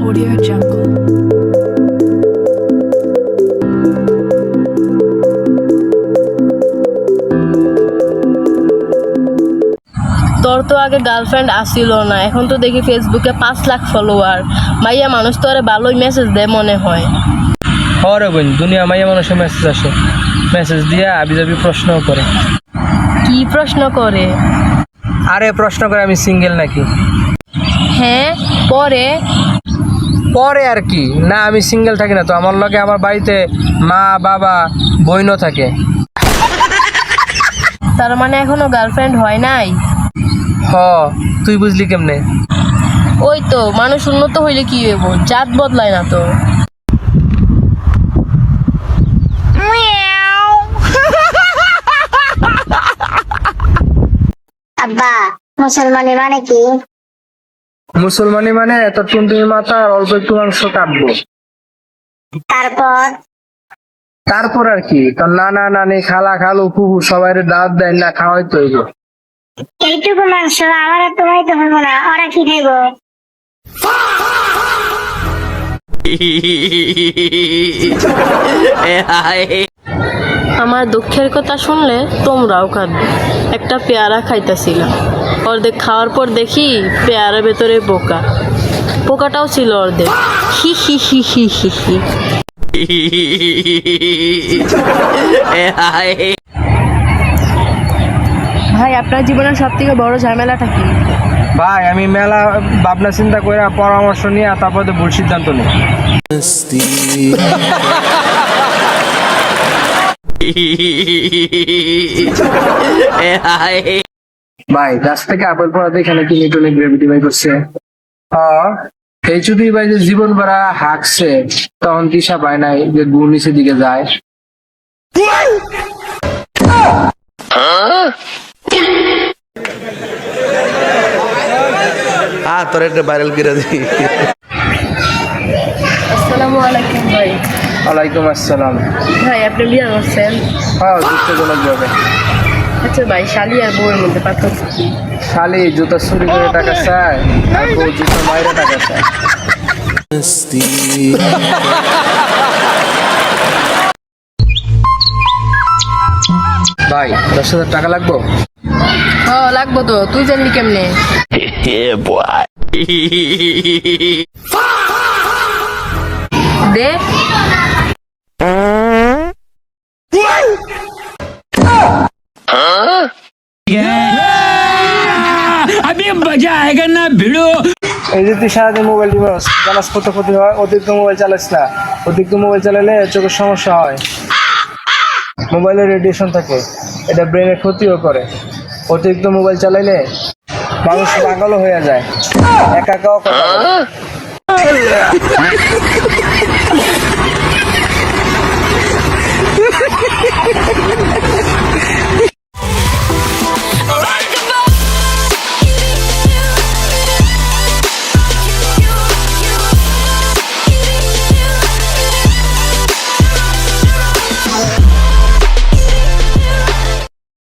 Audio Jungle. তোর তো আগে গার্লফ্রেন্ড আসিল না, এখন তো দেখি ফেসবুকে 5 লাখ ফলোয়ার। মাইয়া মানুষ তো আরে ভালোই মেসেজ দেয় মনে হয়। হরে বোন, দুনিয়া মাইয়া মানুষের মেসেজ আসে, মেসেজ দিয়ে আবিজাবি প্রশ্ন করে। কি প্রশ্ন করে? আরে প্রশ্ন করে আমি সিঙ্গেল নাকি। হ্যাঁ, পরে পরে আর কি না, আমি সিঙ্গেল থাকি না তো, আমার লগে আমার বাড়িতে মা বাবা বোনও থাকে। তার মানে এখনো গার্লফ্রেন্ড হয় নাই? হ, তুই বুঝলি কেমনে? ওই তো, মানুষ উন্নত হইলে কি হইব, জাত বদলায় না তো। আব্বা, মুসলমানি মানে কি? মুসলমানি মানে তোর টুনটুনি মাথা আর অল্প একটু মাংস কাটবো। তারপর আর কি, তোর নানা নানি খালা খালু ফুফু সবাই দাওয়াত দেয় না, খাওয়াই তো হইব। এইটুকু মাংস আমার আর তোমায় তো হইব না, ওরা কি খাইব? আমার দুঃখের কথা শুনলে তোমরাও কাঁদবে। একটা পেয়ারা খাইতেছিলাম, অর্ধেক খাওয়ার পর দেখি পেয়ারার ভেতরে পোকা, পোকাটাও ছিল অর্ধেক। হি হি হি হি হি হি। ভাই, আপনার জীবনের সব থেকে বড় ঝামেলাটা কি? ভাই, আমি মেলা ভাবনা চিন্তা করে পরামর্শ নিয়ে তারপরে ভুল সিদ্ধান্ত নিই। ভাই, গাছ থেকে আপেল পড়াতে এখানে কি নিউটনের গ্র্যাভিটি ভাই করছে? এই যদি ভাই যে জীবন ভরা হাঁকছে, তখন দিশা পায় নাই যে গুণ নিচের দিকে যায়। তোর একটা ভাইরাল করে দিই। আসসালামু আলাইকুম ভাই। ওয়ালাইকুম আসসালাম। ভাই, আপনি বিয়ে করছেন? হ্যাঁ, দুঃখজনক ভাবে। আচ্ছা ভাই, শালি আর বউয়ের মধ্যে পার্থক্য কি? শালি জুতা চুরি করে টাকা চায়, আর বউ জুতা মাইরে টাকা চায়। ভাই, 10,000 টাকা লাগবো? লাগবো তো, তুই জানলি কেমনে? দে। এই যে তুই সারাদিন মোবাইল টিপাস, জানাস কত ক্ষতি হয়। অতিরিক্ত মোবাইল চালাস না, অতিরিক্ত মোবাইল চালালে চোখের সমস্যা হয়। মোবাইলের রেডিয়েশন থাকে, এটা ব্রেনের ক্ষতিও করে। অতিরিক্ত মোবাইল চালাইলে মানুষ পাগলও হয়ে যায়, একা একাও কথা বলে।